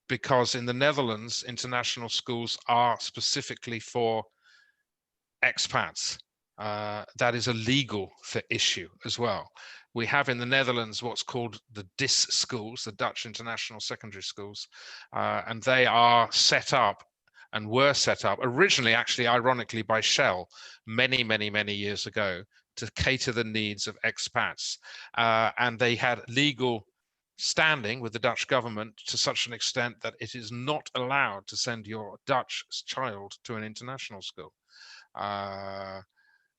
because in the Netherlands, international schools are specifically for expats. That is a legal issue as well. We have in the Netherlands what's called the ITESS schools, the Dutch International Secondary Schools, and they are set up and were set up originally, actually, ironically, by Shell many, many, many years ago to cater the needs of expats. And they had legal standing with the Dutch government to such an extent that it is not allowed to send your Dutch child to an international school.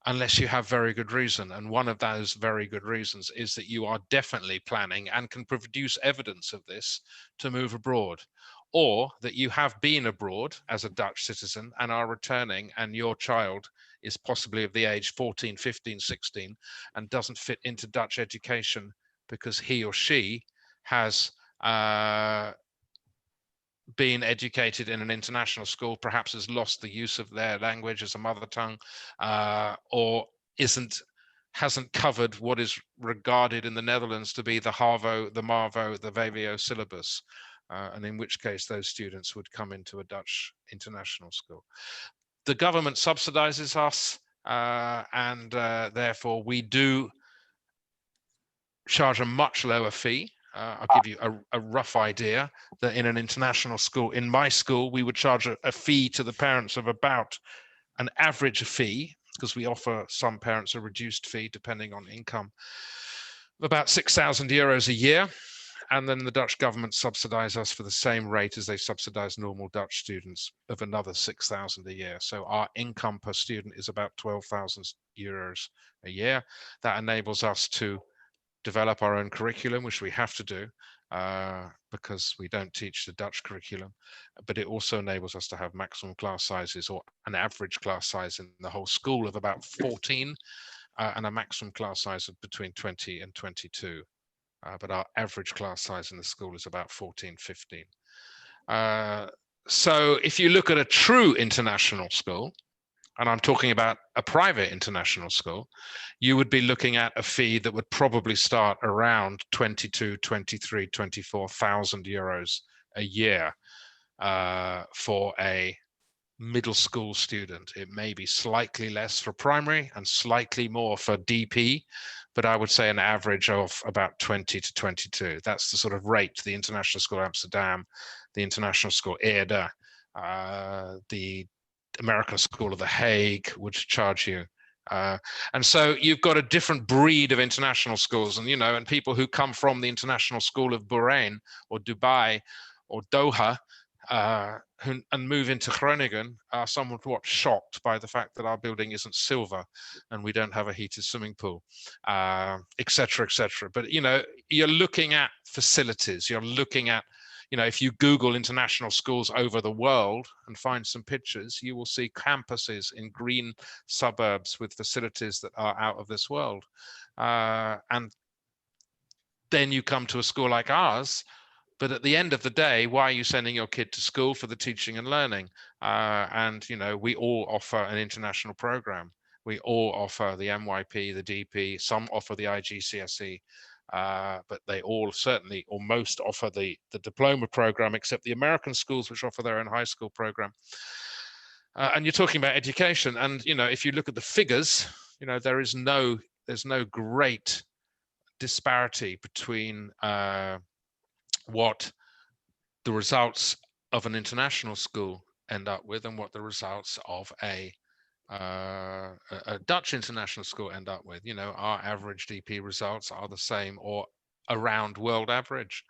Unless you have very good reason. And one of those very good reasons is that you are definitely planning and can produce evidence of this to move abroad, or that you have been abroad as a Dutch citizen and are returning, and your child is possibly of the age 14, 15, 16 and doesn't fit into Dutch education because he or she has been educated in an international school, perhaps has lost the use of their language as a mother tongue, or hasn't covered what is regarded in the Netherlands to be the HAVO, the MAVO, the VWO syllabus, and in which case those students would come into a Dutch international school. The government subsidizes us, and therefore we do charge a much lower fee. I'll give you a rough idea that in an international school, in my school, we would charge a fee to the parents of about an average fee, because we offer some parents a reduced fee depending on income, of about €6,000 a year. And then the Dutch government subsidize us for the same rate as they subsidize normal Dutch students of another 6,000 a year. So our income per student is about €12,000 a year. That enables us to develop our own curriculum, which we have to do because we don't teach the Dutch curriculum, but it also enables us to have maximum class sizes, or an average class size in the whole school of about 14 and a maximum class size of between 20 and 22. But our average class size in the school is about 14, 15. So if you look at a true international school, and I'm talking about a private international school, you would be looking at a fee that would probably start around 22, 23, 24,000 euros a year for a middle school student. It may be slightly less for primary and slightly more for DP, but I would say an average of about 20 to 22. That's the sort of rate the International School Amsterdam, the International School Ede, the American School of The Hague would charge you. And so you've got a different breed of international schools, and and people who come from the International School of Bahrain or Dubai or Doha and move into Groningen are somewhat shocked by the fact that our building isn't silver and we don't have a heated swimming pool, etc., etc. But you're looking at facilities. You're looking at if you Google international schools over the world and find some pictures, you will see campuses in green suburbs with facilities that are out of this world. And then you come to a school like ours, but at the end of the day, why are you sending your kid to school? For the teaching and learning. And we all offer an international program. We all offer the MYP, the DP, some offer the IGCSE. But they all certainly, or most, offer the diploma program, except the American schools, which offer their own high school program. And you're talking about education, and if you look at the figures, there's no great disparity between what the results of an international school end up with and what the results of a Dutch international school end up with. Our average DP results are the same or around world average.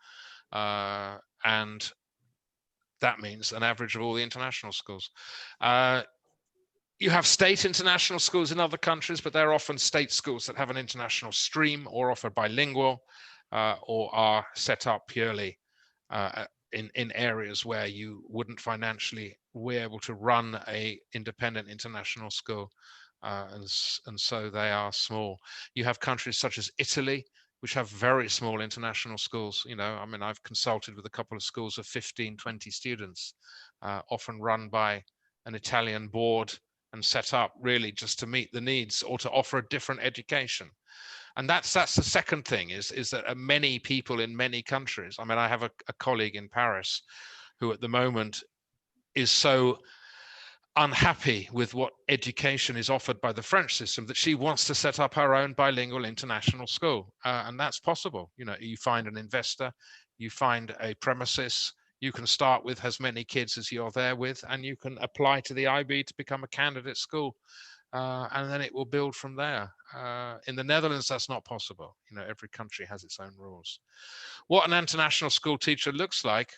And that means an average of all the international schools. You have state international schools in other countries, but they're often state schools that have an international stream or offer bilingual or are set up purely in areas where you wouldn't financially be able to run a independent international school, and so they are small. You have countries such as Italy, which have very small international schools. I've consulted with a couple of schools of 15, 20 students, often run by an Italian board and set up really just to meet the needs or to offer a different education. And that's the second thing is that many people in many countries, I mean, I have a colleague in Paris who at the moment is so unhappy with what education is offered by the French system that she wants to set up her own bilingual international school. And that's possible. You know, you find an investor, you find a premises, you can start with as many kids as you're there with, and you can apply to the IB to become a candidate school. And then it will build from there. In the Netherlands, that's not possible. You know, every country has its own rules. What an international school teacher looks like,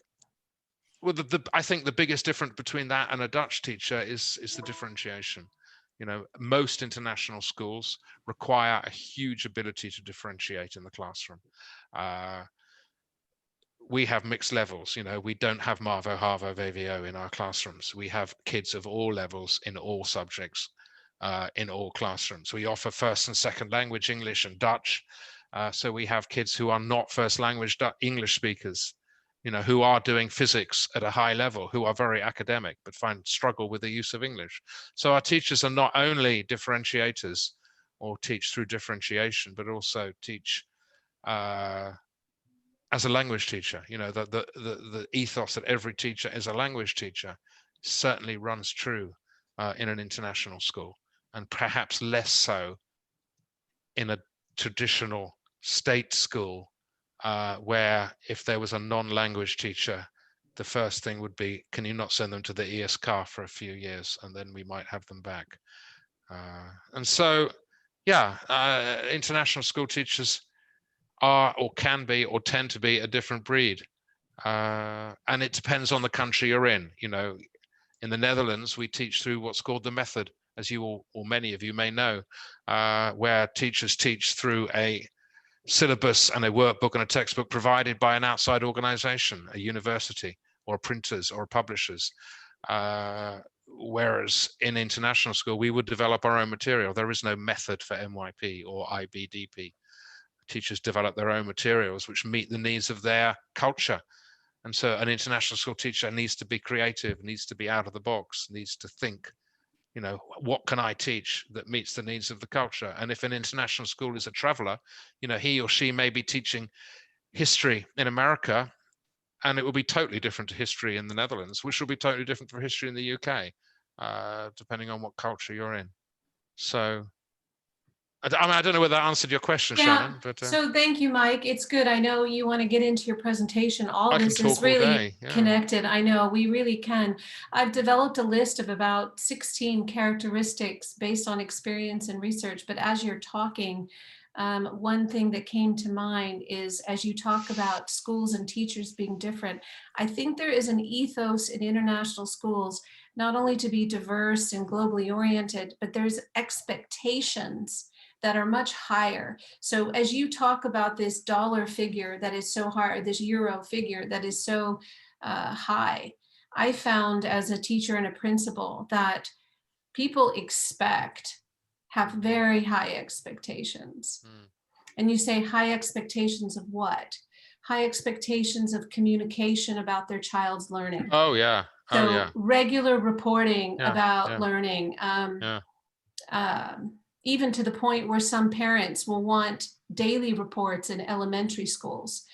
well, I think the biggest difference between that and a Dutch teacher is the differentiation. You know, most international schools require a huge ability to differentiate in the classroom. We have mixed levels. You know, we don't have Marvo, Harvo, VWO in our classrooms. We have kids of all levels in all subjects, in all classrooms. We offer first and second language English and Dutch. So we have kids who are not first language English speakers, you know, who are doing physics at a high level, who are very academic, but struggle with the use of English. So our teachers are not only differentiators or teach through differentiation, but also teach as a language teacher. You know, the ethos that every teacher is a language teacher certainly runs true in an international school, and perhaps less so in a traditional state school, where if there was a non-language teacher, the first thing would be, can you not send them to the ESK for a few years, and then we might have them back. And so, yeah, international school teachers are or can be or tend to be a different breed. And it depends on the country you're in. You know, in the Netherlands, we teach through what's called the method, as you all, or many of you may know, where teachers teach through a syllabus and a workbook and a textbook provided by an outside organization, a university or printers or publishers. Whereas in international school, we would develop our own material. There is no method for MYP or IBDP. Teachers develop their own materials which meet the needs of their culture. And so an international school teacher needs to be creative, needs to be out of the box, needs to think, you know, what can I teach that meets the needs of the culture? And if an international school is a traveler, you know, he or she may be teaching history in America, and it will be totally different to history in the Netherlands, which will be totally different from history in the UK, depending on what culture you're in. So I don't know whether that answered your question, Shannon. But so thank you, Mike. It's good. I know you want to get into your presentation. All this is really connected. I know we really can. I've developed a list of about 16 characteristics based on experience and research. But as you're talking, one thing that came to mind is, as you talk about schools and teachers being different, I think there is an ethos in international schools, not only to be diverse and globally oriented, but there's expectations that are much higher. So as you talk about this dollar figure that is so high, this euro figure that is so high, I found as a teacher and a principal that people have very high expectations. And you say high expectations of what? High expectations of communication about their child's learning. Oh, yeah. Oh, so yeah. Regular reporting about learning. Even to the point where some parents will want daily reports in elementary schools.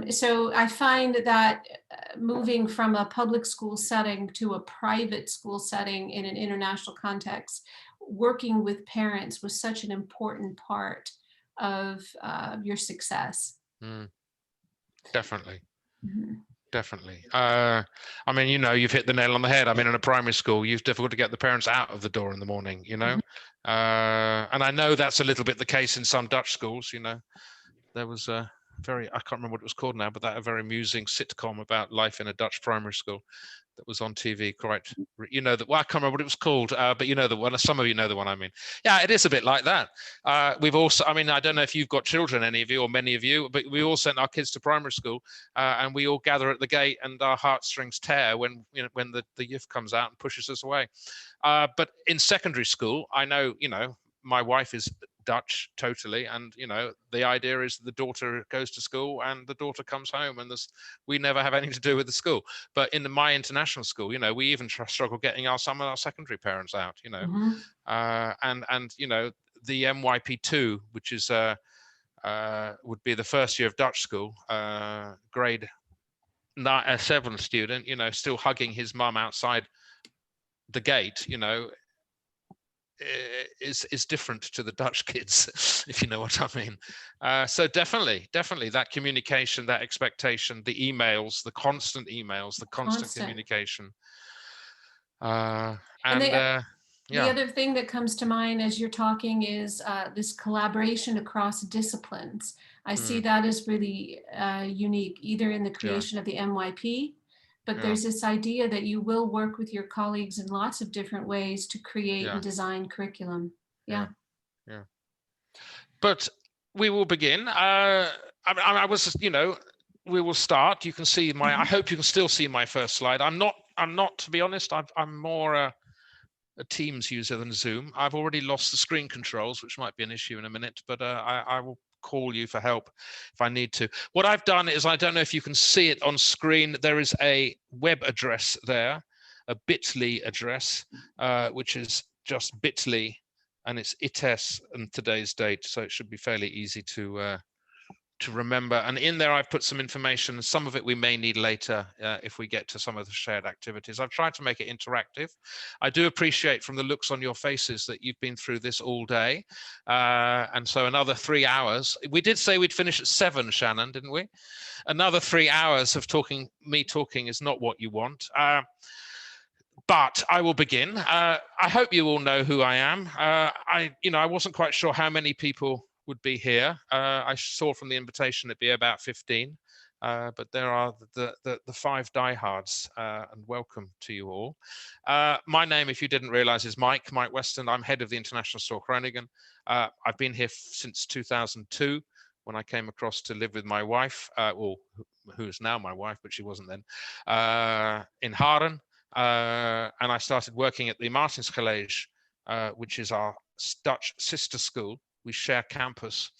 So I find that moving from a public school setting to a private school setting in an international context, working with parents was such an important part of your success. Definitely. Definitely. I mean, you know, you've hit the nail on the head. I mean, in a primary school, it's difficult to get the parents out of the door in the morning, you know. And I know that's a little bit the case in some Dutch schools. You know, there was a I can't remember what it was called now, but a very amusing sitcom about life in a Dutch primary school that was on TV. Quite, you know, I can't remember what it was called, but you know the one. Some of you know the one I mean. Yeah, it is a bit like that. We've also, I mean, I don't know if you've got children, any of you or many of you, but we all sent our kids to primary school, and we all gather at the gate, and our heartstrings tear when the youth comes out and pushes us away. But in secondary school, I know, you know, my wife is Dutch totally, and you know, the idea is the daughter goes to school and the daughter comes home, and we never have anything to do with the school. But in my international school, you know, we even struggle getting some of our secondary parents out, you know. And you know, the MYP2, which is would be the first year of Dutch school, grade 7 student, you know, still hugging his mum outside the gate, you know, is different to the Dutch kids, if you know what I mean. So definitely that communication, that expectation, the emails, the constant emails, the constant communication. The other thing that comes to mind as you're talking is this collaboration across disciplines. I see that as really unique, either in the creation of the MYP, but there's this idea that you will work with your colleagues in lots of different ways to create and design curriculum. Yeah. But we will begin. I was, you know, we will start. You can see my, I hope you can still see my first slide. I'm not, to be honest, I'm more a Teams user than Zoom. I've already lost the screen controls, which might be an issue in a minute, but I will call you for help if I need to. What I've done is, I don't know if you can see it on screen, there is a web address there, a bit.ly address, which is just bit.ly, and it's ITESS and today's date, so it should be fairly easy to remember. And in there, I've put some information. Some of it we may need later if we get to some of the shared activities. I've tried to make it interactive. I do appreciate from the looks on your faces that you've been through this all day. And so another 3 hours. We did say we'd finish at 7, Shannon, didn't we? Another 3 hours of me talking is not what you want. But I will begin. I hope you all know who I am. I wasn't quite sure how many people would be here. I saw from the invitation it'd be about 15, but there are the 5 diehards, and welcome to you all. My name, if you didn't realize, is Mike Weston. I'm head of the International School of Groningen. I've been here since 2002 when I came across to live with my wife, who is now my wife, but she wasn't then, in Haren. And I started working at the Martins College, which is our Dutch sister school. We share campus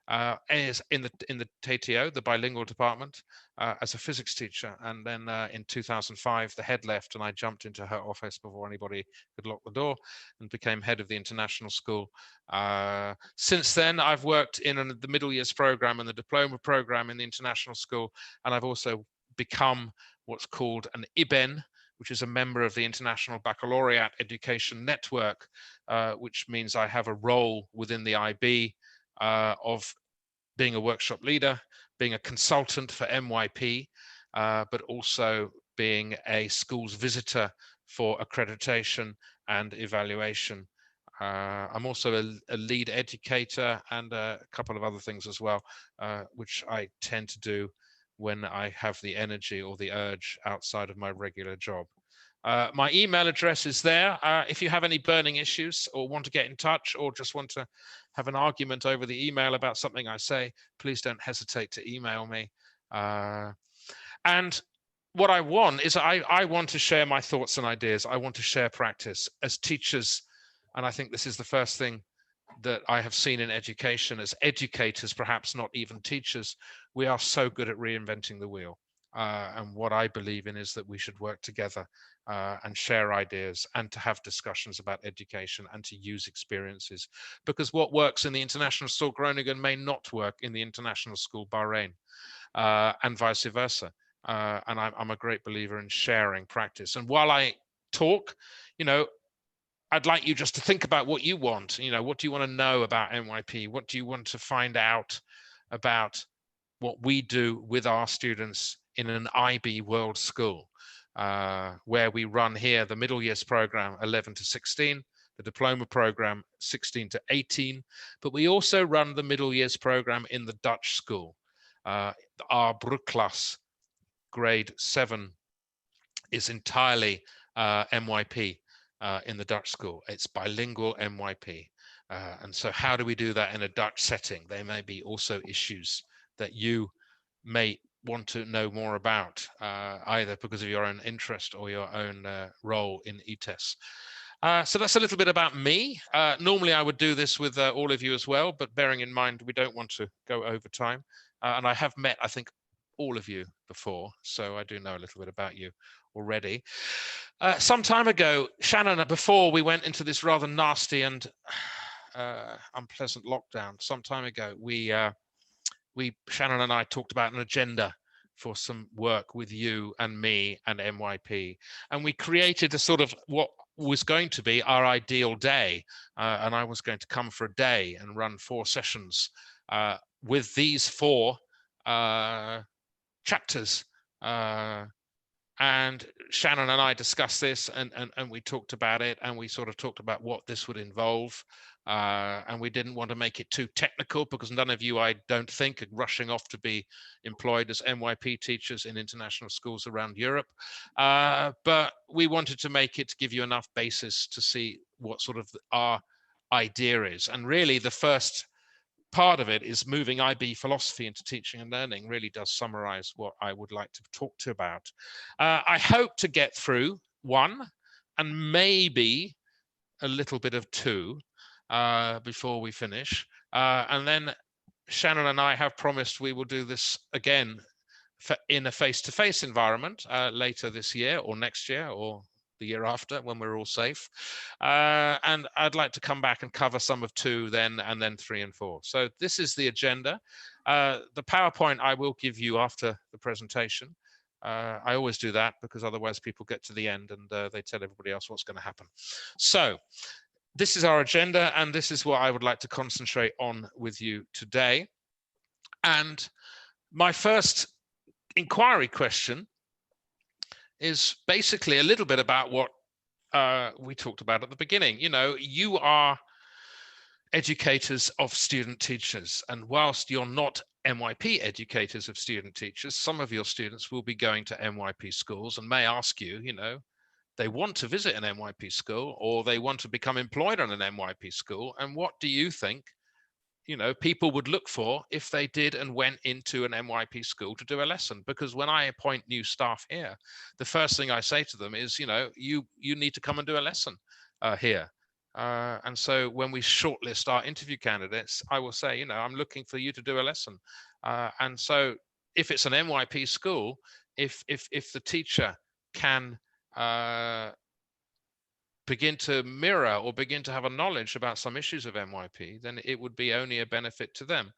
as in the TTO, the bilingual department, as a physics teacher. And then in 2005, the head left and I jumped into her office before anybody could lock the door and became head of the international school. Since then, I've worked in the middle years program and the diploma program in the international school. And I've also become what's called an IBEN, which is a member of the International Baccalaureate Education Network, which means I have a role within the IB of being a workshop leader, being a consultant for MYP, but also being a schools visitor for accreditation and evaluation. I'm also a lead educator and a couple of other things as well, which I tend to do when I have the energy or the urge outside of my regular job. My email address is there. If you have any burning issues or want to get in touch or just want to have an argument over the email about something I say, please don't hesitate to email me. And what I want is I want to share my thoughts and ideas. I want to share practice as teachers. And I think this is the first thing that I have seen in education as educators, perhaps not even teachers. We are so good at reinventing the wheel. And what I believe in is that we should work together and share ideas and to have discussions about education and to use experiences. Because what works in the International School Groningen may not work in the International School Bahrain, and vice versa. And I'm a great believer in sharing practice. And while I talk, you know, I'd like you just to think about what you want. You know, what do you want to know about MYP? What do you want to find out about what we do with our students in an IB World School, where we run here the middle years program 11 to 16, the diploma program 16 to 18, but we also run the middle years program in the Dutch school. Our Broeklas grade 7 is entirely MYP. In the Dutch school. It's bilingual MYP. And so how do we do that in a Dutch setting? There may be also issues that you may want to know more about, either because of your own interest or your own role in ITESS. So that's a little bit about me. Normally I would do this with all of you as well, but bearing in mind we don't want to go over time. And I have met, I think, all of you before, so I do know a little bit about you already. Some time ago, Shannon, before we went into this rather nasty and unpleasant lockdown some time ago, Shannon and I talked about an agenda for some work with you and me and MYP, and we created a sort of what was going to be our ideal day, and I was going to come for a day and run 4 sessions with these 4 chapters, and Shannon and I discussed this, and we talked about it, and we sort of talked about what this would involve, and we didn't want to make it too technical, because none of you, I don't think, are rushing off to be employed as MYP teachers in international schools around Europe, but we wanted to make it to give you enough basis to see what sort of our idea is. And really the first part of it is moving IB philosophy into teaching and learning really does summarize what I would like to talk to about. I hope to get through 1 and maybe a little bit of 2 before we finish. And then Shannon and I have promised we will do this again in a face-to-face environment later this year or next year or the year after, when we're all safe. And I'd like to come back and cover some of 2 then, and then 3 and 4. So this is the agenda. The PowerPoint I will give you after the presentation. I always do that because otherwise people get to the end and they tell everybody else what's going to happen. So this is our agenda, and this is what I would like to concentrate on with you today. And my first inquiry question is basically a little bit about what we talked about at the beginning. You know, you are educators of student teachers, and whilst you're not MYP educators of student teachers, some of your students will be going to MYP schools and may ask you, you know, they want to visit an MYP school or they want to become employed on an MYP school, and what do you think, you know, people would look for if they did and went into an MYP school to do a lesson? Because when I appoint new staff here, the first thing I say to them is, you know, you need to come and do a lesson here. And so when we shortlist our interview candidates, I will say, you know, I'm looking for you to do a lesson. And so if it's an MYP school, if the teacher can begin to mirror or begin to have a knowledge about some issues of MYP, then it would be only a benefit to them.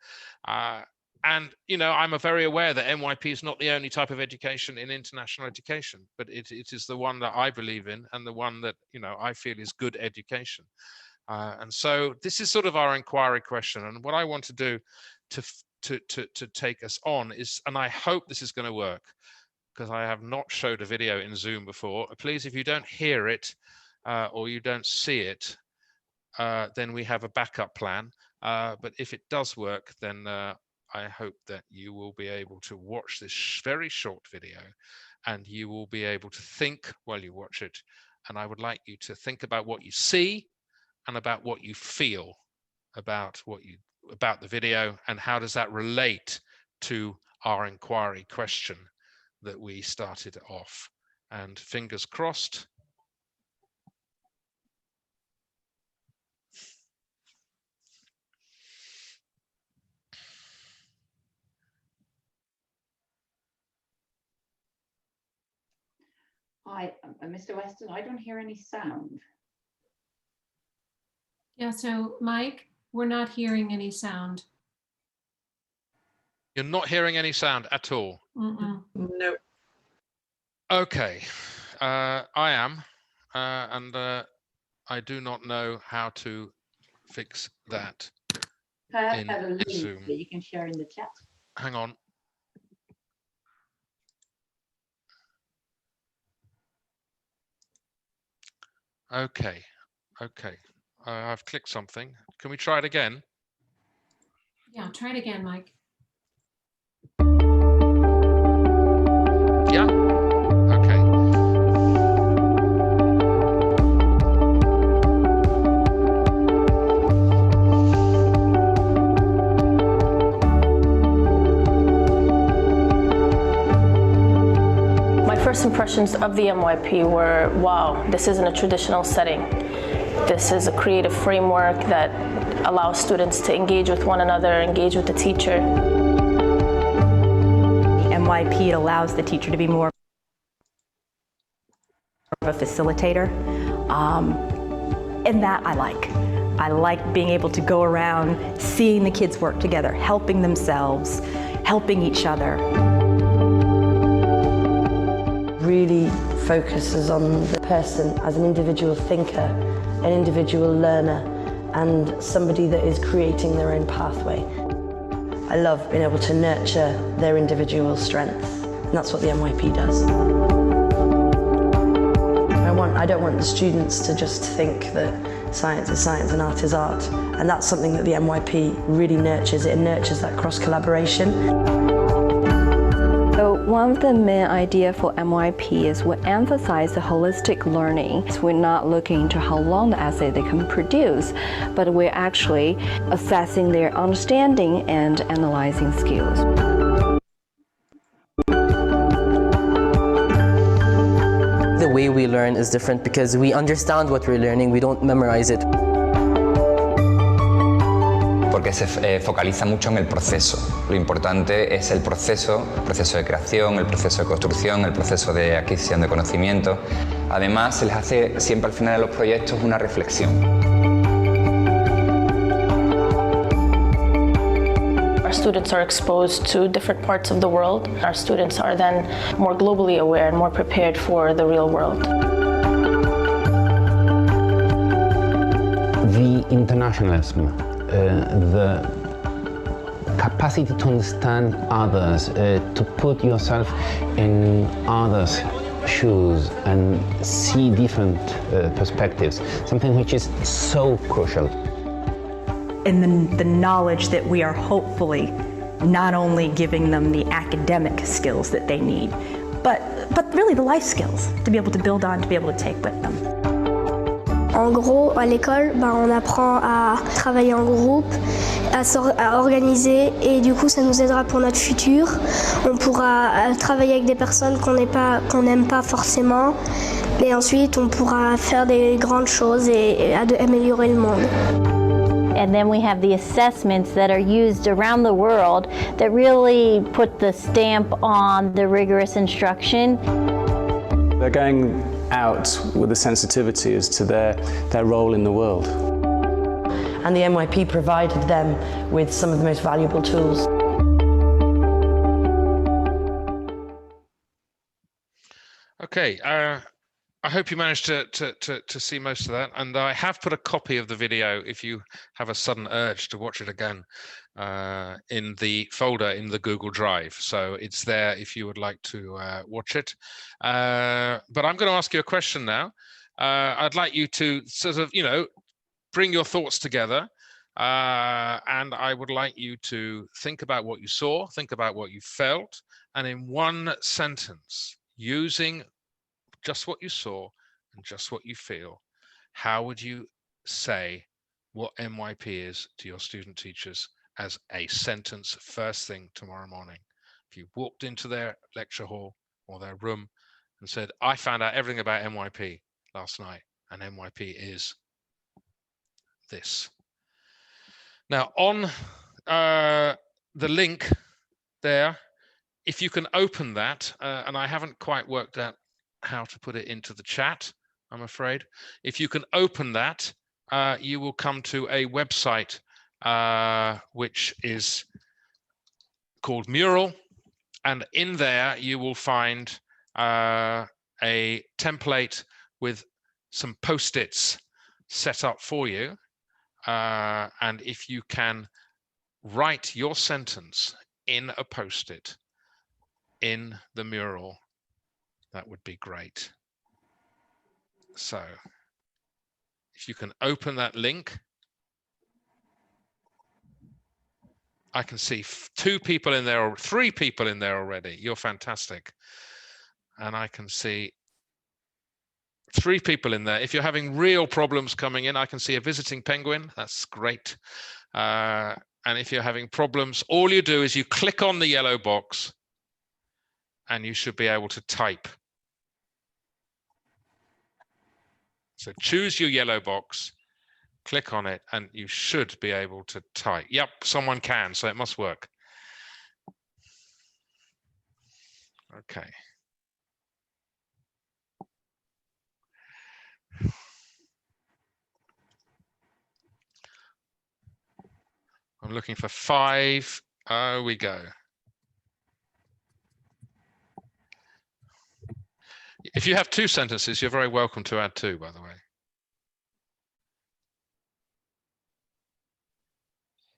And, you know, I'm very aware that MYP is not the only type of education in international education, but it is the one that I believe in and the one that, you know, I feel is good education. And so this is sort of our inquiry question. And what I want to do to take us on is, and I hope this is going to work, because I have not showed a video in Zoom before. Please, if you don't hear it, or you don't see it, then we have a backup plan. But if it does work, then I hope that you will be able to watch this very short video and you will be able to think while you watch it. And I would like you to think about what you see and about what you feel about the video, and how does that relate to our inquiry question that we started off. And fingers crossed. Hi, Mr. Weston, I don't hear any sound. Yeah, so Mike, we're not hearing any sound. You're not hearing any sound at all? No. Okay, I am, and I do not know how to fix that in Zoom. You can share in the chat. Hang on. Okay, I've clicked something. Can we try it again? Yeah, try it again, Mike. Yeah, okay. My first impressions of the MYP were, wow, this isn't a traditional setting. This is a creative framework that allows students to engage with one another, engage with the teacher. The MYP allows the teacher to be more of a facilitator, and that I like. I like being able to go around, seeing the kids work together, helping themselves, helping each other. Really focuses on the person as an individual thinker, an individual learner, and somebody that is creating their own pathway. I love being able to nurture their individual strengths, and that's what the MYP does. I don't want the students to just think that science is science and art is art, and that's something that the MYP really nurtures. It nurtures that cross-collaboration. So one of the main ideas for MYP is we emphasize the holistic learning. So we're not looking into how long the essay they can produce, but we're actually assessing their understanding and analyzing skills. The way we learn is different because we understand what we're learning, we don't memorize it. Porque se focaliza mucho en el proceso. Lo importante es el proceso de creación, el proceso de construcción, el proceso de adquisición de conocimiento. Además, se les hace siempre al final de los proyectos una reflexión. Our students are exposed to different parts of the world. Our students are then more globally aware and more prepared for the real world. The internationalism, the capacity to understand others, to put yourself in others' shoes and see different perspectives, something which is so crucial. And the knowledge that we are hopefully not only giving them the academic skills that they need, but really the life skills to be able to build on, to be able to take with them. En gros, à l'école, on apprend à travailler en groupe, à organiser, et du coup ça nous aidera pour notre futur. On pourra travailler avec des personnes qu'on n'aime pas forcément, et ensuite on pourra faire des grandes choses et améliorer le monde. And then we have the assessments that are used around the world that really put the stamp on the rigorous instruction. They're going out with a sensitivity as to their role in the world. And the MYP provided them with some of the most valuable tools. Okay, I hope you managed to see most of that, and I have put a copy of the video if you have a sudden urge to watch it again in the folder in the Google Drive. So it's there if you would like to watch it. But I'm going to ask you a question now. I'd like you to sort of, bring your thoughts together, and I would like you to think about what you saw, think about what you felt, and in one sentence, using just what you saw and just what you feel, how would you say what MYP is to your student teachers as a sentence first thing tomorrow morning? If you walked into their lecture hall or their room and said, I found out everything about MYP last night, and MYP is this. Now on the link there, if you can open that, and I haven't quite worked out how to put it into the chat, I'm afraid. If you can open that, you will come to a website which is called Mural, and in there you will find a template with some post-its set up for you, and if you can write your sentence in a post-it in the mural, that would be great. So if you can open that link, I can see 2 people in there or 3 people in there already. You're fantastic. And I can see 3 people in there. If you're having real problems coming in, I can see a visiting penguin. That's great. And if you're having problems, all you do is you click on the yellow box and you should be able to type. So choose your yellow box, click on it, and you should be able to type. Yep, someone can, so it must work. Okay. I'm looking for 5. We go. If you have 2 sentences, you're very welcome to add 2, by the way.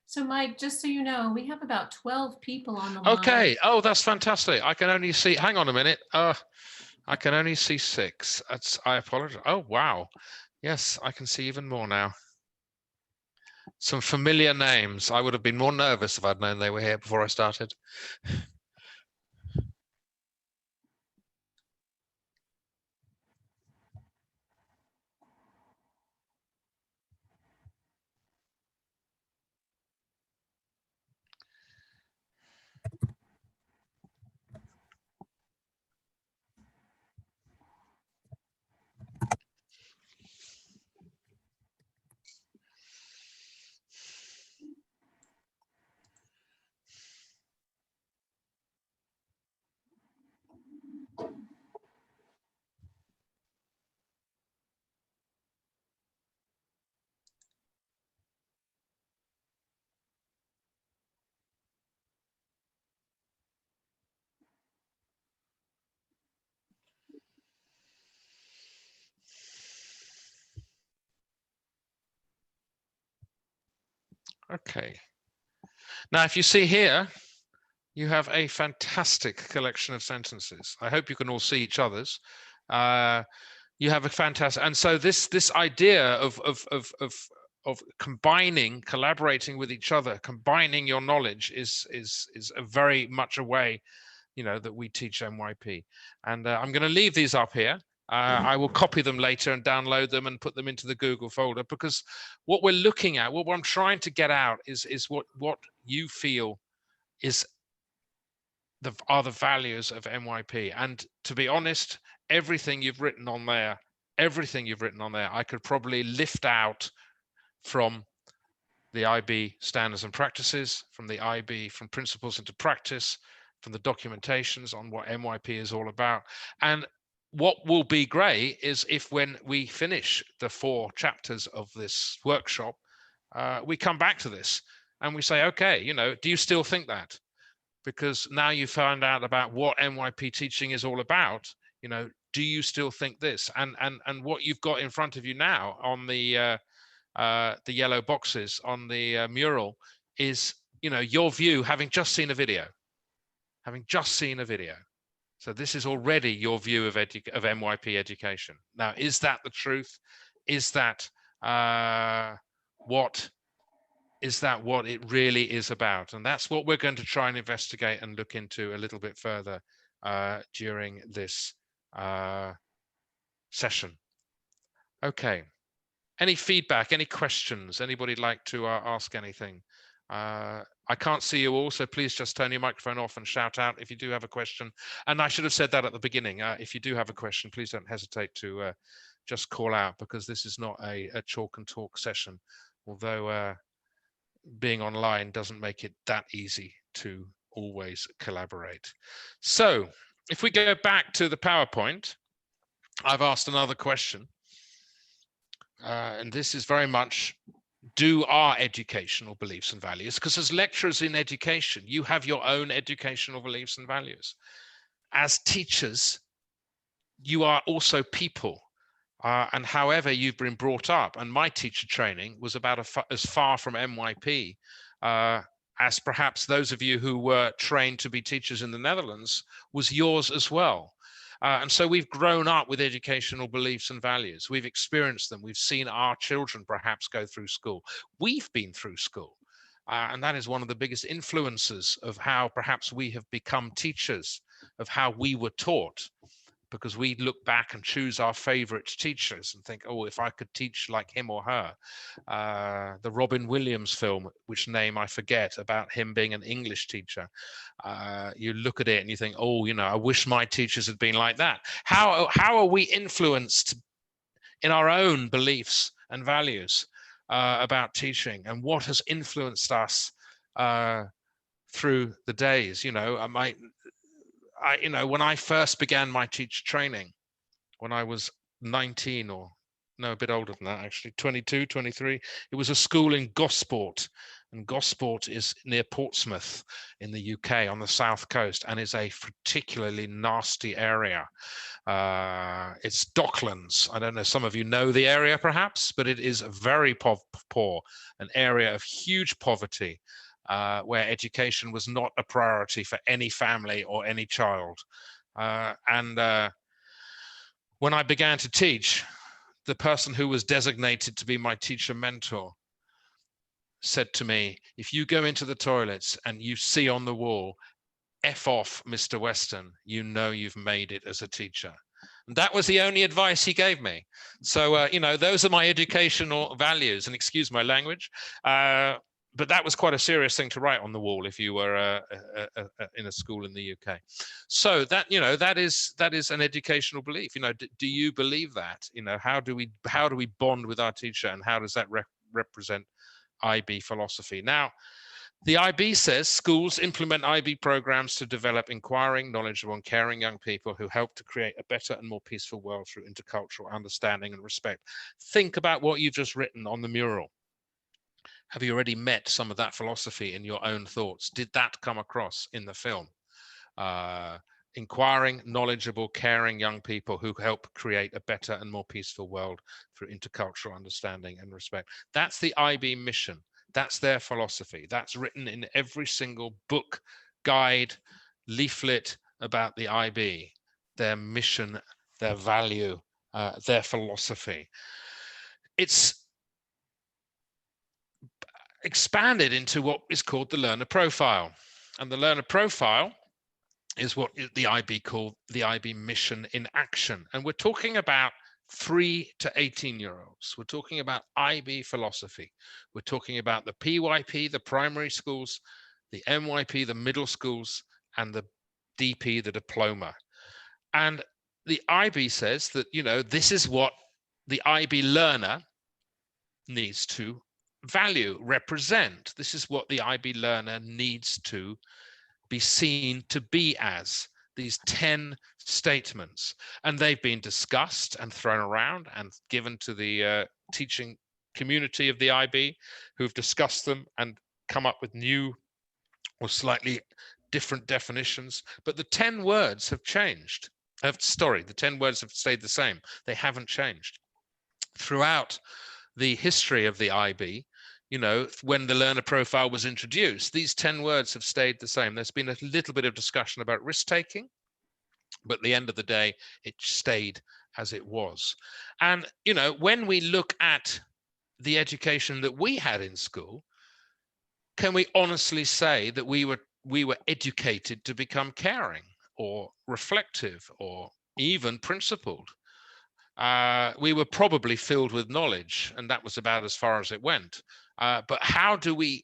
So Mike, just so you know, we have about 12 people on the line. Okay. Oh, that's fantastic. I can only see, hang on a minute. I can only see 6. I apologize. Oh, wow. Yes, I can see even more now. Some familiar names. I would have been more nervous if I'd known they were here before I started. Okay. Now, if you see here, you have a fantastic collection of sentences. I hope you can all see each other's. You have a fantastic, and so this idea of combining, collaborating with each other, combining your knowledge is a very much a way, you know, that we teach MYP. And I'm going to leave these up here. I will copy them later and download them and put them into the Google folder, because what we're looking at, what I'm trying to get out is what you feel are the values of MYP. And to be honest, everything you've written on there, I could probably lift out from the IB standards and practices, from the IB, from principles into practice, from the documentations on what MYP is all about. And what will be great is if when we finish the 4 chapters of this workshop, we come back to this and we say, okay, you know, do you still think that? Because now you found out about what MYP teaching is all about, you know, do you still think this? And what you've got in front of you now on the yellow boxes on the mural is, you know, your view, having just seen a video. So this is already your view of MYP education. Now, is that the truth? Is that what it really is about? And that's what we're going to try and investigate and look into a little bit further during this session. Okay. Any feedback, any questions? Anybody like to ask anything? I can't see you all, so please just turn your microphone off and shout out if you do have a question. And I should have said that at the beginning. If you do have a question, please don't hesitate to just call out, because this is not a chalk and talk session, although being online doesn't make it that easy to always collaborate. So if we go back to the PowerPoint, I've asked another question. And this is very much, do our educational beliefs and values, because as lecturers in education, you have your own educational beliefs and values. As teachers, you are also people. And however you've been brought up, and my teacher training was about as far from MYP as perhaps those of you who were trained to be teachers in the Netherlands was yours as well. And so we've grown up with educational beliefs and values. We've experienced them. We've seen our children perhaps go through school. We've been through school. And that is one of the biggest influences of how perhaps we have become teachers, of how we were taught, because we look back and choose our favorite teachers and think, oh, if I could teach like him or her. The Robin Williams film, which name I forget, about him being an English teacher. You look at it and you think, oh, you know, I wish my teachers had been like that. How are we influenced in our own beliefs and values about teaching, and what has influenced us through the days? You know, you know, when I first began my teacher training, when I was 19, or no, a bit older than that, actually, 22, 23, it was a school in Gosport, And Gosport is near Portsmouth in the UK on the south coast, and is a particularly nasty area. It's Docklands. I don't know, some of you know the area perhaps, but it is very poor, an area of huge poverty, where education was not a priority for any family or any child. When I began to teach, the person who was designated to be my teacher mentor said to me, if you go into the toilets and you see on the wall, F off, Mr. Weston, you know you've made it as a teacher. And that was the only advice he gave me. So, you know, those are my educational values, and excuse my language. But that was quite a serious thing to write on the wall if you were in a school in the UK. So that, you know, that is an educational belief. You know, do you believe that? You know, how do we bond with our teacher, and how does that represent IB philosophy? Now, the IB says schools implement IB programs to develop inquiring, knowledgeable, and caring young people who help to create a better and more peaceful world through intercultural understanding and respect. Think about what you've just written on the mural. Have you already met some of that philosophy in your own thoughts? Did that come across in the film? Inquiring, knowledgeable, caring young people who help create a better and more peaceful world through intercultural understanding and respect. That's the IB mission. That's their philosophy. That's written in every single book, guide, leaflet about the IB, their mission, their value, their philosophy. It's expanded into what is called the learner profile. And the learner profile is what the IB call the IB mission in action. And we're talking about 3 to 18-year-olds. We're talking about IB philosophy. We're talking about the PYP, the primary schools, the MYP, the middle schools, and the DP, the diploma. And the IB says that, you know, this is what the IB learner needs to value, represent. This is what the IB learner needs to be seen to be as, these 10 statements. And they've been discussed and thrown around and given to the teaching community of the IB, who've discussed them and come up with new or slightly different definitions. But the 10 words have changed. The 10 words have stayed the same. They haven't changed. Throughout the history of the IB, you know, when the learner profile was introduced, these 10 words have stayed the same. There's been a little bit of discussion about risk-taking, but at the end of the day, it stayed as it was. And, you know, when we look at the education that we had in school, can we honestly say that we were educated to become caring or reflective or even principled? We were probably filled with knowledge, and that was about as far as it went. But how do we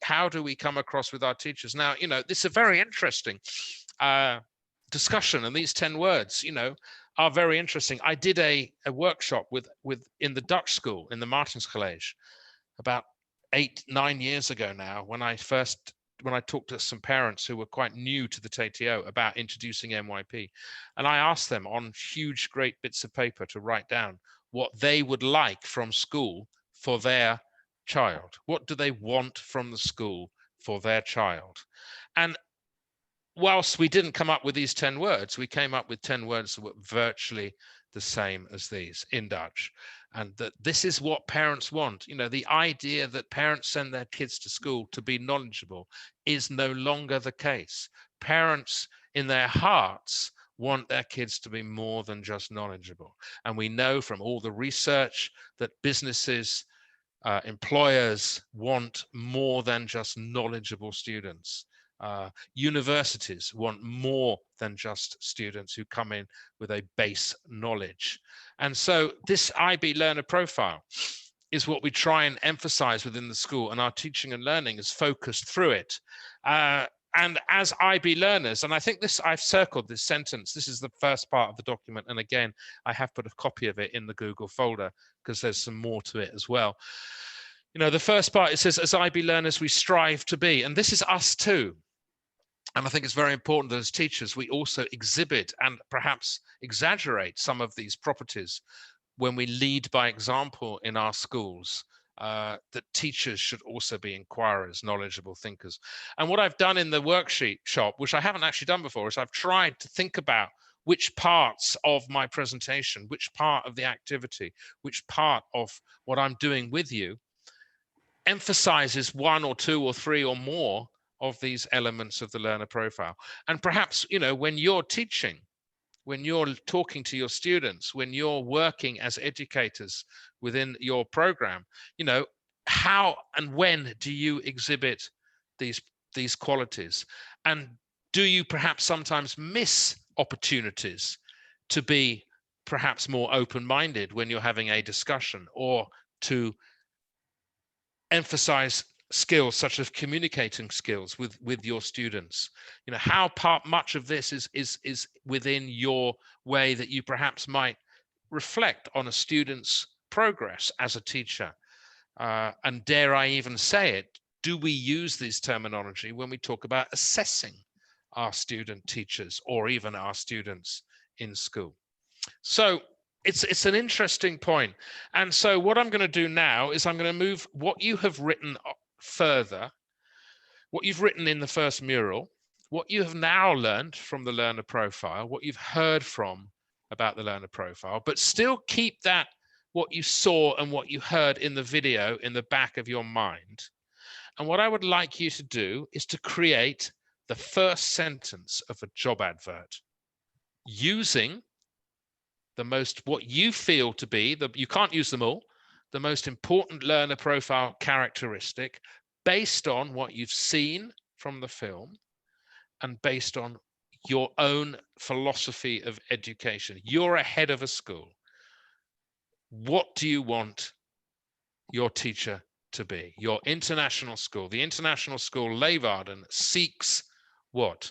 come across with our teachers? Now, you know, this is a very interesting discussion, and these 10 words, you know, are very interesting. I did a workshop in the Dutch school in the Martins College about 8-9 years ago now, when I talked to some parents who were quite new to the TTO about introducing MYP. And I asked them on huge, great bits of paper to write down what they would like from school for their child. What do they want from the school for their child? And whilst we didn't come up with these 10 words, we came up with 10 words that were virtually the same as these in Dutch. And that this is what parents want. You know, the idea that parents send their kids to school to be knowledgeable is no longer the case. Parents in their hearts want their kids to be more than just knowledgeable. And we know from all the research that businesses, employers want more than just knowledgeable students. Universities want more than just students who come in with a base knowledge. And so this IB learner profile is what we try and emphasize within the school, and our teaching and learning is focused through it. And as IB learners, and I think I've circled this sentence, this is the first part of the document, and again, I have put a copy of it in the Google folder because there's some more to it as well. You know, the first part, it says, as IB learners, we strive to be, and this is us too. And I think it's very important that as teachers, we also exhibit and perhaps exaggerate some of these properties when we lead by example in our schools. that teachers should also be inquirers, knowledgeable thinkers. And what I've done in the workshop, which I haven't actually done before, is I've tried to think about which parts of my presentation, which part of the activity, which part of what I'm doing with you emphasizes one or two or three or more of these elements of the learner profile. And perhaps, you know, when you're teaching, when you're talking to your students, when you're working as educators within your program, you know, how and when do you exhibit these qualities? And do you perhaps sometimes miss opportunities to be perhaps more open-minded when you're having a discussion, or to emphasize skills such as communicating skills with your students? You know, how much of this is within your way that you perhaps might reflect on a student's progress as a teacher? And dare I even say it, do we use this terminology when we talk about assessing our student teachers or even our students in school? So it's an interesting point. And so what I'm going to do now is I'm going to move what you have written further, what you've written in the first mural, what you have now learned from the learner profile, what you've heard from about the learner profile, but still keep that, what you saw and what you heard in the video, in the back of your mind. And what I would like you to do is to create the first sentence of a job advert using the most, what you feel to be, you can't use them all, the most important learner profile characteristic based on what you've seen from the film and based on your own philosophy of education. You're a head of a school. What do you want your teacher to be? Your international school, the International School Leeuwarden, seeks what?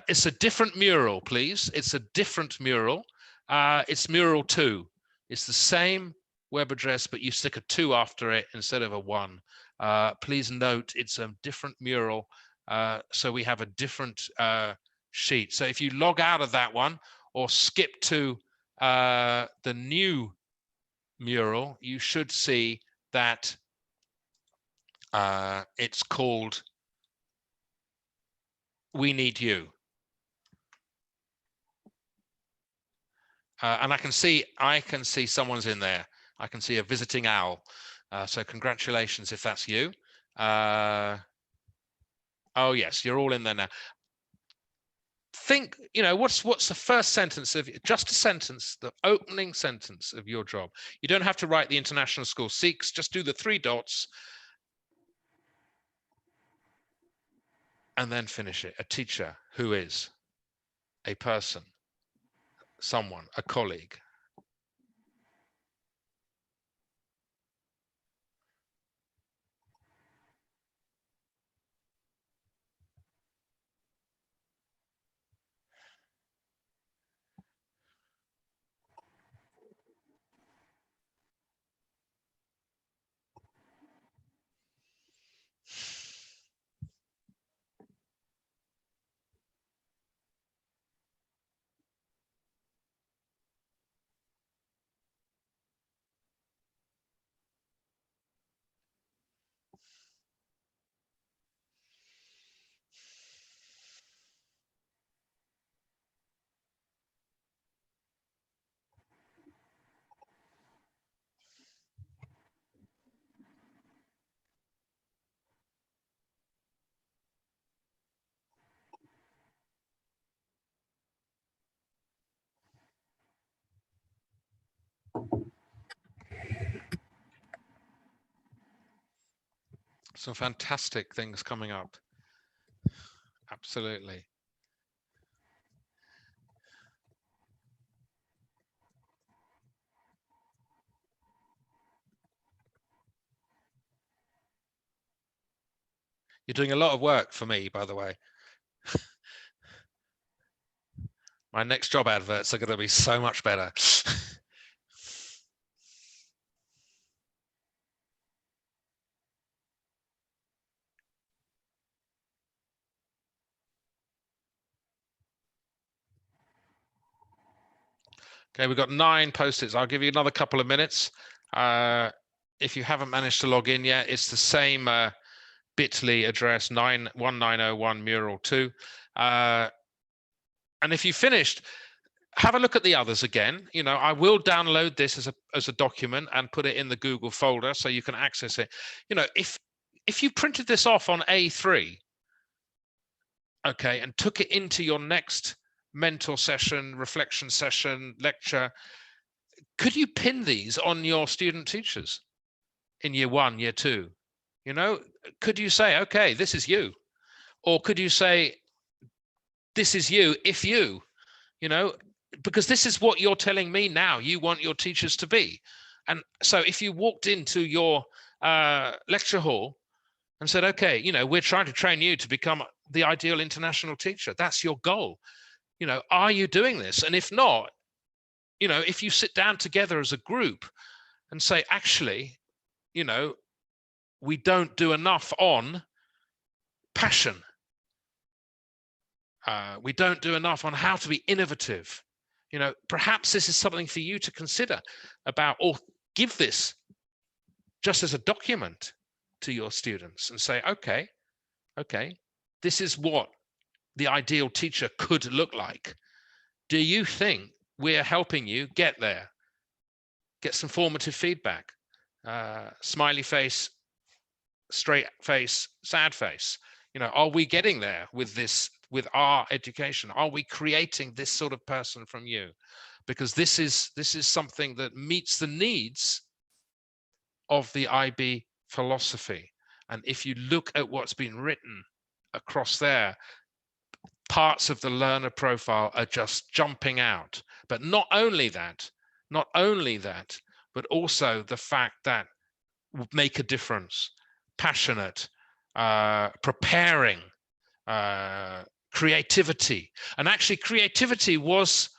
It's a different mural, please. It's a different mural. It's mural 2. It's the same web address, but you stick a 2 after it instead of a 1. Please note it's a different mural, so we have a different sheet. So if you log out of that one or skip to the new mural, you should see that it's called We Need You. And I can see someone's in there. I can see a visiting owl. So congratulations if that's you. Oh yes, you're all in there now. Think, you know, what's the first sentence of, just a sentence, the opening sentence of your job. You don't have to write the International School seeks, just do the 3 dots and then finish it. A teacher who is a person, someone, a colleague. Some fantastic things coming up. Absolutely. You're doing a lot of work for me, by the way. My next job adverts are going to be so much better. Okay, we've got 9 post-its. I'll give you another couple of minutes. if you haven't managed to log in yet, it's the same bit.ly address, 1901 mural 2. And if you finished, have a look at the others again. You know, I will download this as a document and put it in the Google folder so you can access it. You know, if you printed this off on A3, okay, and took it into your next mentor session, reflection session, lecture, could you pin these on your student teachers in year 1, year 2? You know, could you say, okay, this is you? Or could you say, this is you if you know, because this is what you're telling me now you want your teachers to be. And so if you walked into your lecture hall and said, okay, you know, we're trying to train you to become the ideal international teacher, that's your goal. You know, are you doing this? And if not, you know, if you sit down together as a group and say, actually, you know, we don't do enough on passion. We don't do enough on how to be innovative. You know, perhaps this is something for you to consider about, or give this just as a document to your students and say, okay, this is what the ideal teacher could look like. Do you think we're helping you get there? Get some formative feedback. Smiley face, straight face, sad face. You know, are we getting there with this, with our education? Are we creating this sort of person from you? Because this is something that meets the needs of the IB philosophy. And if you look at what's been written across there, parts of the learner profile are just jumping out. But not only that, but also the fact that make a difference, passionate, preparing, creativity. And actually creativity was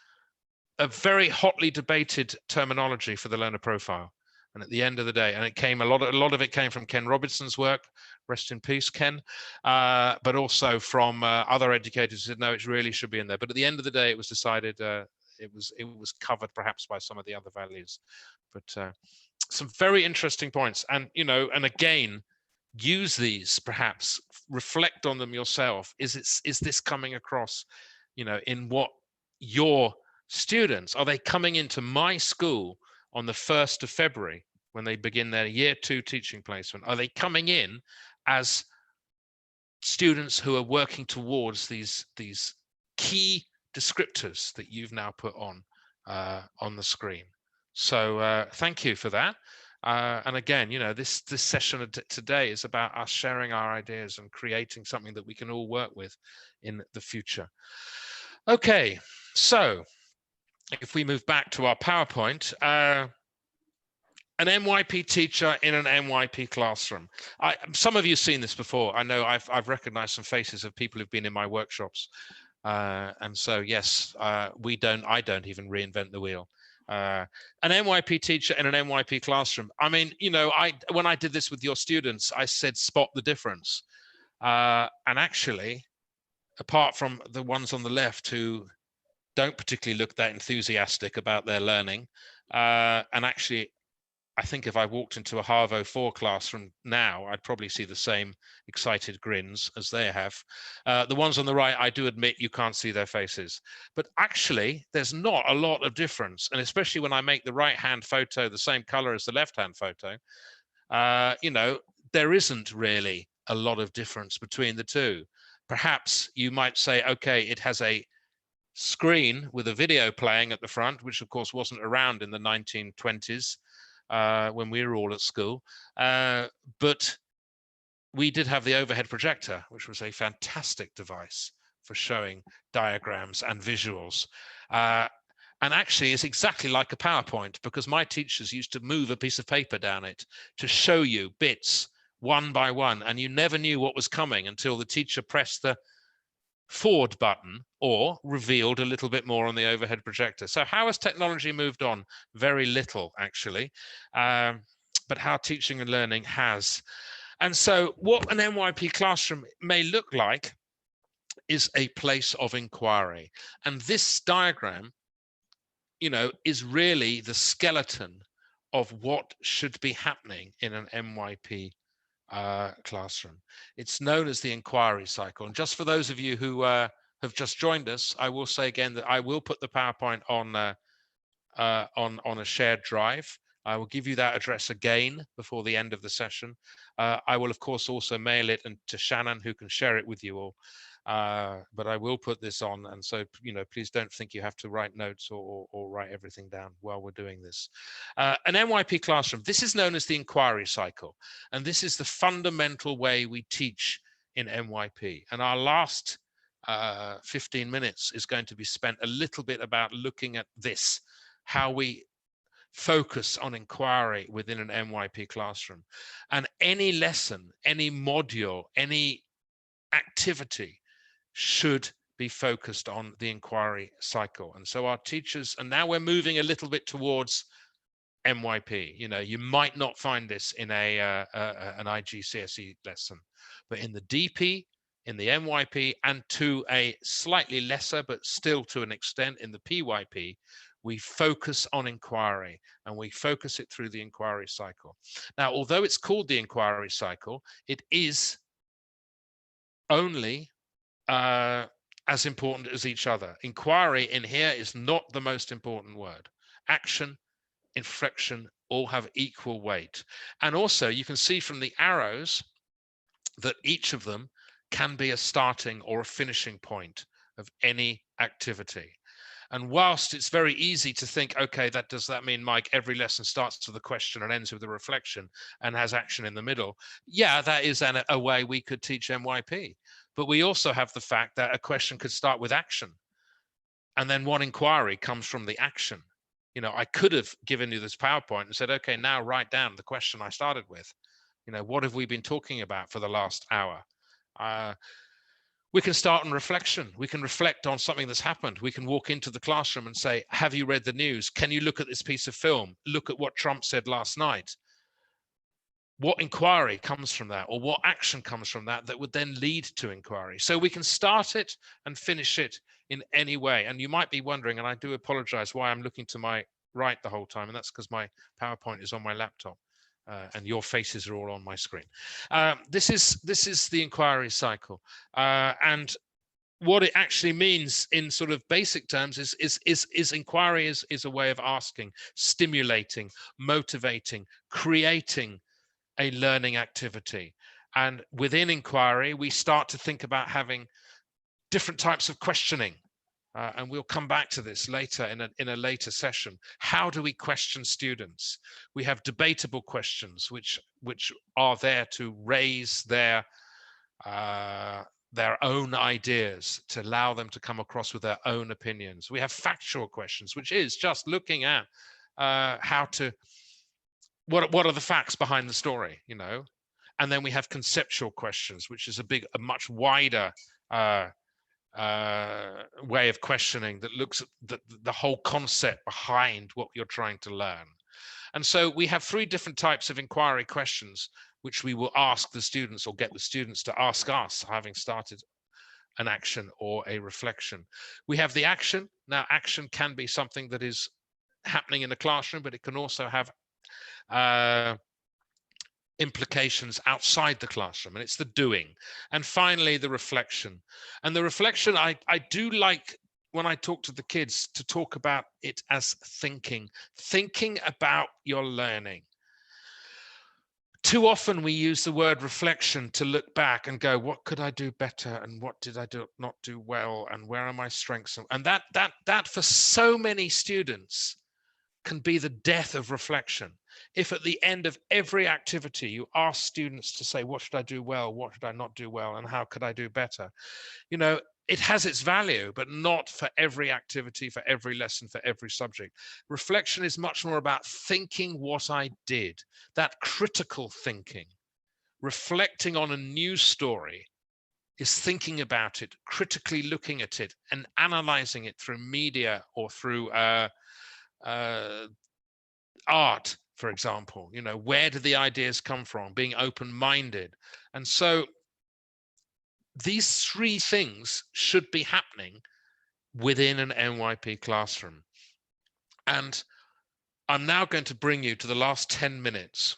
a very hotly debated terminology for the learner profile. And at the end of the day, and it came a lot of it came from Ken Robinson's work, rest in peace, Ken, but also from other educators who said, no, it really should be in there. But at the end of the day, it was decided it was covered perhaps by some of the other values. But some very interesting points. And, you know, and again, use these, perhaps reflect on them yourself. Is this coming across, you know, in what your students, are they coming into my school on the 1st of February when they begin their year 2 teaching placement? Are they coming in as students who are working towards these key descriptors that you've now put on the screen? So thank you for that. And again, you know, this session today is about us sharing our ideas and creating something that we can all work with in the future. Okay, so if we move back to our PowerPoint, an MYP teacher in an MYP classroom. Some of you have seen this before. I know I've recognized some faces of people who've been in my workshops. And so, yes, I don't even reinvent the wheel. An MYP teacher in an MYP classroom. I mean, you know, when I did this with your students, I said, spot the difference. And actually, apart from the ones on the left who don't particularly look that enthusiastic about their learning, and actually, I think if I walked into a Harvo 4 classroom now, I'd probably see the same excited grins as they have. The ones on the right, I do admit you can't see their faces, but actually there's not a lot of difference. And especially when I make the right-hand photo the same color as the left-hand photo, you know, there isn't really a lot of difference between the two. Perhaps you might say, okay, it has a screen with a video playing at the front, which of course wasn't around in the 1920s. When we were all at school, but we did have the overhead projector, which was a fantastic device for showing diagrams and visuals. And actually it's exactly like a PowerPoint, because my teachers used to move a piece of paper down it to show you bits one by one, and you never knew what was coming until the teacher pressed the forward button or revealed a little bit more on the overhead projector. So how has technology moved on? Very little, actually, but how teaching and learning has. And so what an MYP classroom may look like is a place of inquiry. And this diagram, you know, is really the skeleton of what should be happening in an MYP classroom. It's known as the inquiry cycle. And just for those of you who have just joined us, I will say again that I will put the PowerPoint on a shared drive. I will give you that address again before the end of the session. I will, of course, also mail it to Shannon, who can share it with you all. But I will put this on, and so please don't think you have to write notes or write everything down while we're doing this. An MYP classroom, this is known as the inquiry cycle, and this is the fundamental way we teach in MYP. And our last 15 minutes is going to be spent a little bit about looking at this, how we focus on inquiry within an MYP classroom. And any lesson, any module, any activity should be focused on the inquiry cycle. And so our teachers, and now we're moving a little bit towards MYP. You might not find this in an IGCSE lesson, but in the DP, in the MYP, and to a slightly lesser, but still to an extent in the PYP, we focus on inquiry, and we focus it through the inquiry cycle. Now, although it's called the inquiry cycle, it is only as important as each other. Inquiry in here is not the most important word. Action, inflection, all have equal weight. And also you can see from the arrows that each of them can be a starting or a finishing point of any activity. And whilst it's very easy to think, okay, does that mean, Mike, every lesson starts with a question and ends with a reflection and has action in the middle? Yeah, that is a way we could teach MYP. But we also have the fact that a question could start with action, and then one inquiry comes from the action. I could have given you this PowerPoint and said, okay, now write down the question I started with. What have we been talking about for the last hour? We can start on reflection. We can reflect on something that's happened. We can walk into the classroom and say, have you read the news? Can you look at this piece of film? Look at what Trump said last night. What inquiry comes from that, or what action comes from that would then lead to inquiry? So we can start it and finish it in any way. And you might be wondering, and I do apologize, why I'm looking to my right the whole time, and that's because my PowerPoint is on my laptop. And your faces are all on my screen. This is the inquiry cycle, and what it actually means in sort of basic terms is inquiry is a way of asking, stimulating, motivating, creating a learning activity. And within inquiry, we start to think about having different types of questioning. And we'll come back to this later in a later session. How do we question students? We have debatable questions, which are there to raise their own ideas, to allow them to come across with their own opinions. We have factual questions, which is just looking at what are the facts behind the story, And then we have conceptual questions, which is a much wider way of questioning that looks at the whole concept behind what you're trying to learn. And so we have 3 different types of inquiry questions, which we will ask the students, or get the students to ask us, having started an action or a reflection. We have the action. Now, action can be something that is happening in the classroom, but it can also have implications outside the classroom, and it's the doing. And finally, the reflection. And the reflection, I do like, when I talk to the kids, to talk about it as thinking about your learning. Too often we use the word reflection to look back and go, what could I do better, and what did I not do well, and where are my strengths? And that for so many students can be the death of reflection. If at the end of every activity you ask students to say, what should I do well, what should I not do well, and how could I do better? It has its value, but not for every activity, for every lesson, for every subject. Reflection is much more about thinking what I did, that critical thinking. Reflecting on a news story is thinking about it, critically looking at it and analyzing it through media or through art, for example. Where do the ideas come from? Being open-minded. And so these 3 things should be happening within an MYP classroom. And I'm now going to bring you to the last 10 minutes.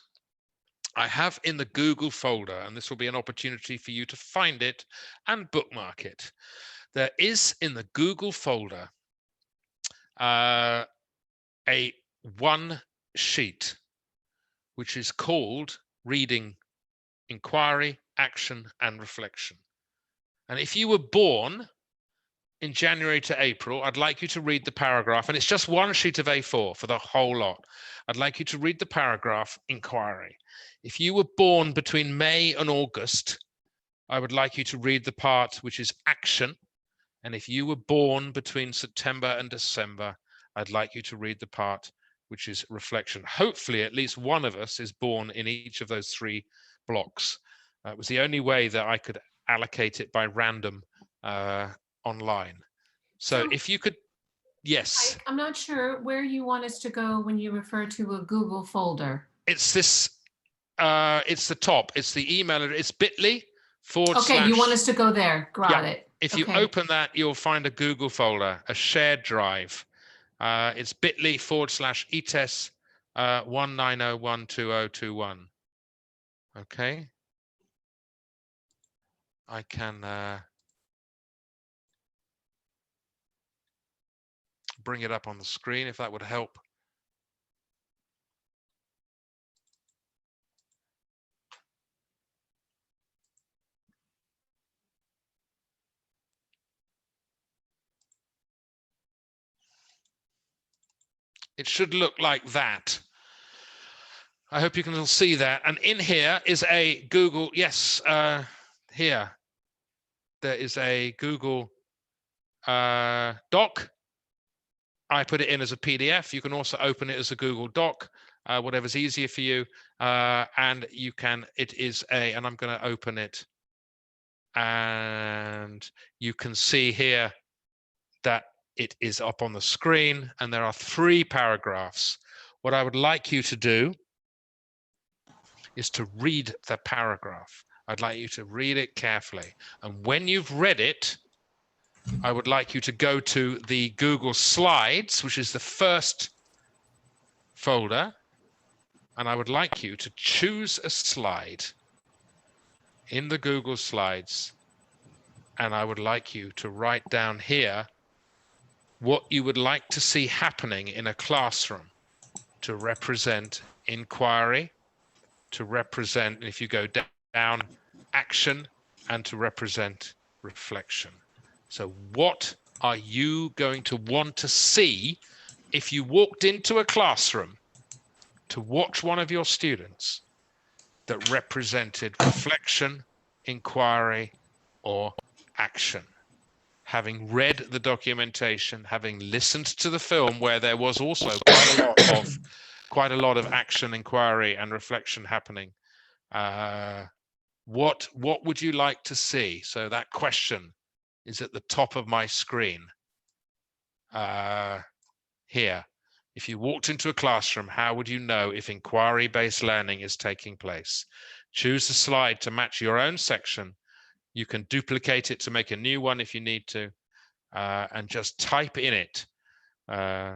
I have in the Google folder, and this will be an opportunity for you to find it and bookmark it. There is in the Google folder a one sheet, which is called Reading, Inquiry, Action and Reflection. And if you were born in January to April, I'd like you to read the paragraph, and it's just one sheet of A4 for the whole lot. I'd like you to read the paragraph, Inquiry. If you were born between May and August, I would like you to read the part which is Action. And if you were born between September and December, I'd like you to read the part which is Reflection. Hopefully, at least one of us is born in each of those 3 blocks. It was the only way that I could allocate it by random online. So if you could, yes. I'm not sure where you want us to go when you refer to a Google folder. It's this, it's the top, it's the email, it's bit.ly / Okay, you want us to go there, got it. If you open that, you'll find a Google folder, a shared drive. It's bit.ly / ITESS 190.120.21. Okay. I can bring it up on the screen if that would help. It should look like that. I hope you can all see that. And in here is a Google, yes, here, there is a Google Doc. I put it in as a PDF. You can also open it as a Google Doc, whatever's easier for you. And you can, it is and I'm going to open it. And you can see here that it is up on the screen, and there are 3 paragraphs. What I would like you to do is to read the paragraph. I'd like you to read it carefully. And when you've read it, I would like you to go to the Google Slides, which is the first folder. And I would like you to choose a slide in the Google Slides. And I would like you to write down here what you would like to see happening in a classroom to represent inquiry, to represent, if you go down, action, and to represent reflection. So what are you going to want to see if you walked into a classroom to watch one of your students that represented reflection, inquiry, or action? Having read the documentation, having listened to the film where there was also quite a lot of action, inquiry, and reflection happening, what would you like to see? So that question is at the top of my screen here. If you walked into a classroom, how would you know if inquiry-based learning is taking place? Choose a slide to match your own section. You can duplicate it to make a new one if you need to, and just type in it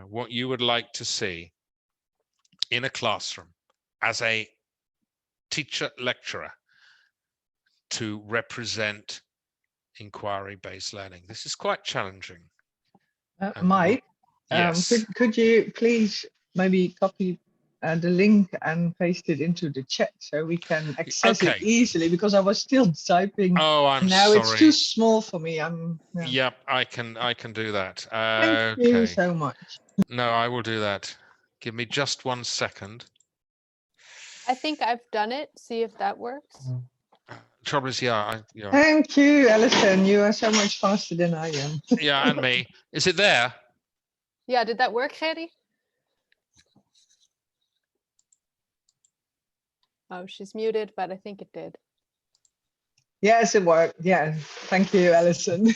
what you would like to see in a classroom as a teacher lecturer to represent inquiry-based learning. This is quite challenging. Mike, yes. could you please maybe copy the link and paste it into the chat so we can access it easily, because I was still typing. Oh, I'm now sorry. It's too small for me. Yep, I can do that. Thank you so much. No, I will do that. Give me just 1 second. I think I've done it. See if that works. Trouble is, yeah. Thank you, Alison. You are so much faster than I am. Yeah, and me. Is it there? Yeah, did that work, Gerry? Oh, she's muted, but I think it did. Yes, it worked. Yeah, thank you, Alison.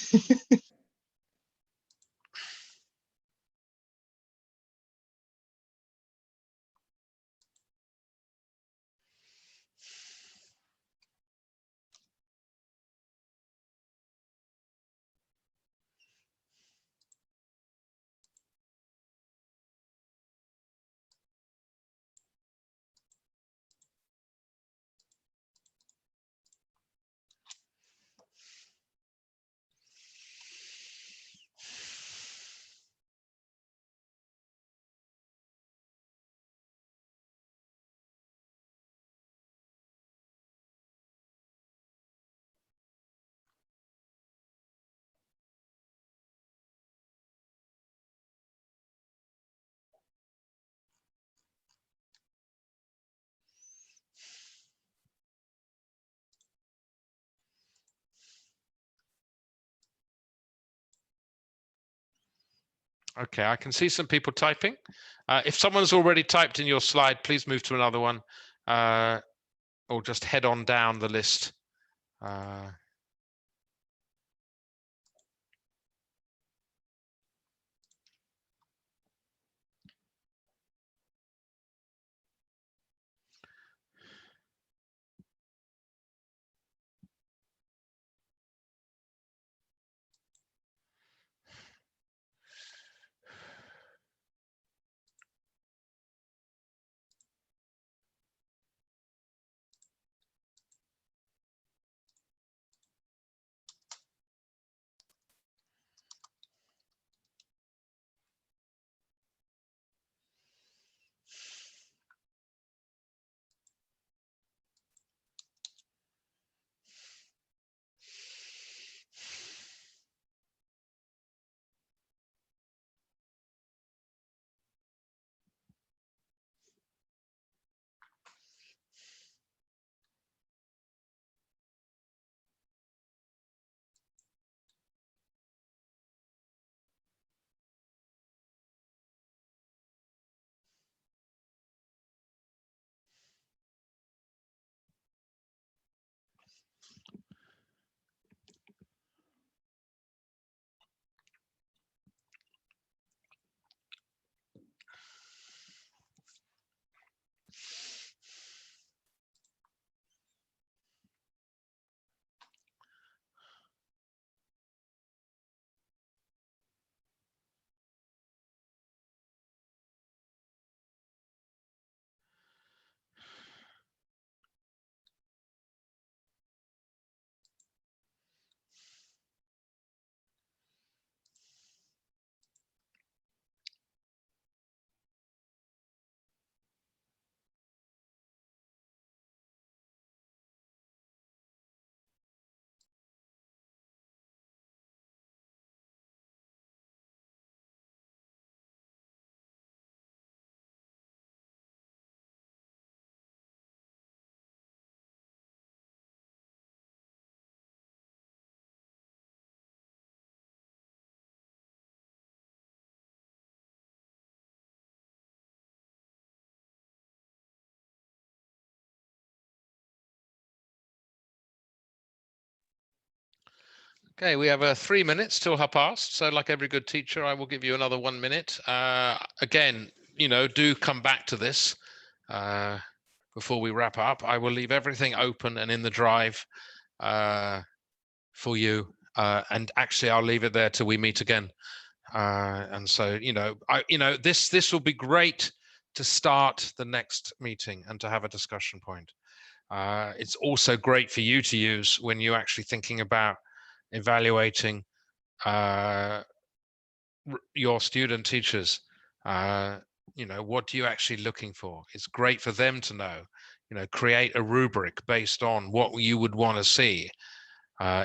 Okay, I can see some people typing. If someone's already typed in your slide, please move to another one, or just head on down the list. Okay, we have 3 minutes till past. So like every good teacher, I will give you another 1 minute. Again, do come back to this before we wrap up. I will leave everything open and in the drive for you. And actually, I'll leave it there till we meet again. And so, this will be great to start the next meeting and to have a discussion point. It's also great for you to use when you're actually thinking about evaluating your student teachers. What are you actually looking for? It's great for them to know. Create a rubric based on what you would want to see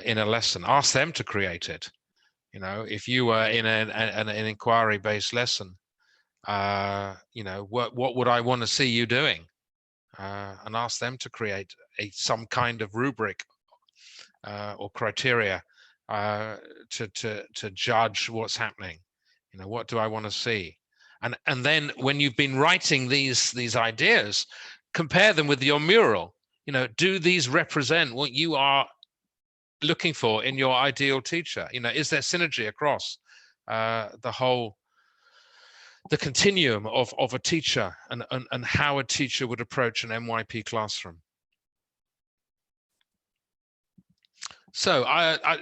in a lesson. Ask them to create it. If you were in an inquiry-based lesson, what would I want to see you doing? And ask them to create some kind of rubric or criteria to judge what's happening. What do I want to see? And then when you've been writing these ideas, compare them with your mural. Do these represent what you are looking for in your ideal teacher? Is there synergy across the continuum of a teacher and how a teacher would approach an MYP classroom? So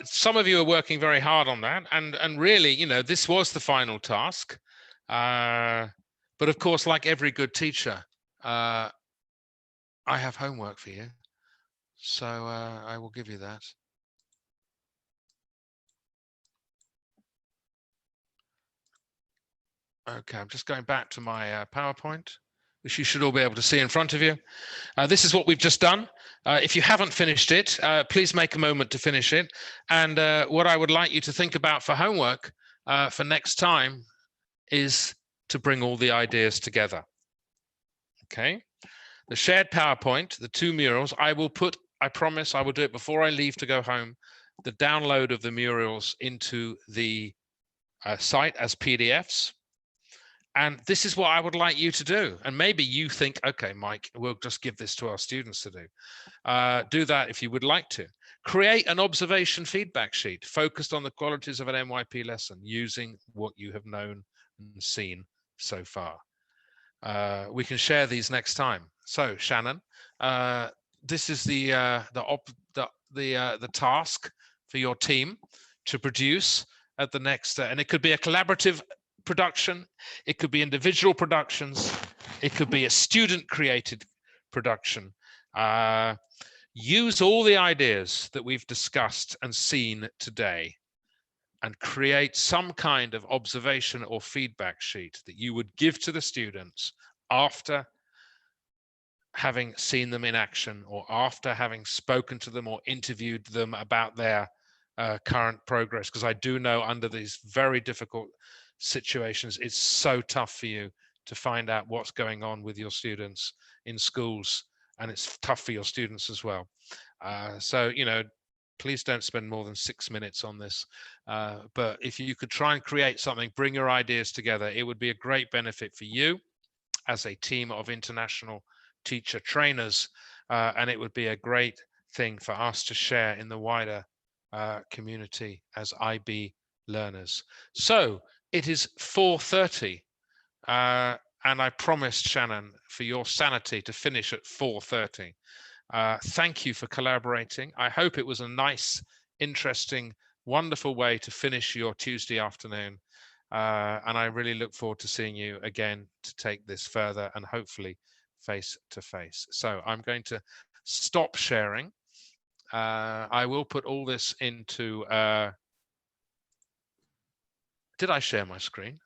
some of you are working very hard on that, and really, this was the final task. But of course, like every good teacher, I have homework for you. So I will give you that. Okay, I'm just going back to my PowerPoint, which you should all be able to see in front of you. This is what we've just done. If you haven't finished it, please make a moment to finish it. And what I would like you to think about for homework for next time is to bring all the ideas together. Okay, the shared PowerPoint, the 2 murals, I promise I will do it before I leave to go home, the download of the murals into the site as PDFs. And this is what I would like you to do. And maybe you think, okay, Mike, we'll just give this to our students to do. Do that if you would like to. Create an observation feedback sheet focused on the qualities of an MYP lesson using what you have known and seen so far. We can share these next time. So Shannon, this is the task for your team to produce at the next, and it could be a collaborative production, it could be individual productions, it could be a student created production. Use all the ideas that we've discussed and seen today and create some kind of observation or feedback sheet that you would give to the students after having seen them in action or after having spoken to them or interviewed them about their current progress. Because I do know under these very difficult situations, it's so tough for you to find out what's going on with your students in schools, and it's tough for your students as well. So, you know, please don't spend more than 6 minutes on this. But if you could try and create something, bring your ideas together, it would be a great benefit for you as a team of international teacher trainers. And it would be a great thing for us to share in the wider community as IB learners. So it is 4:30. And I promised Shannon for your sanity to finish at 4:30. Thank you for collaborating. I hope it was a nice, interesting, wonderful way to finish your Tuesday afternoon. And I really look forward to seeing you again to take this further and hopefully face to face. So I'm going to stop sharing. I will put all this into, did I share my screen?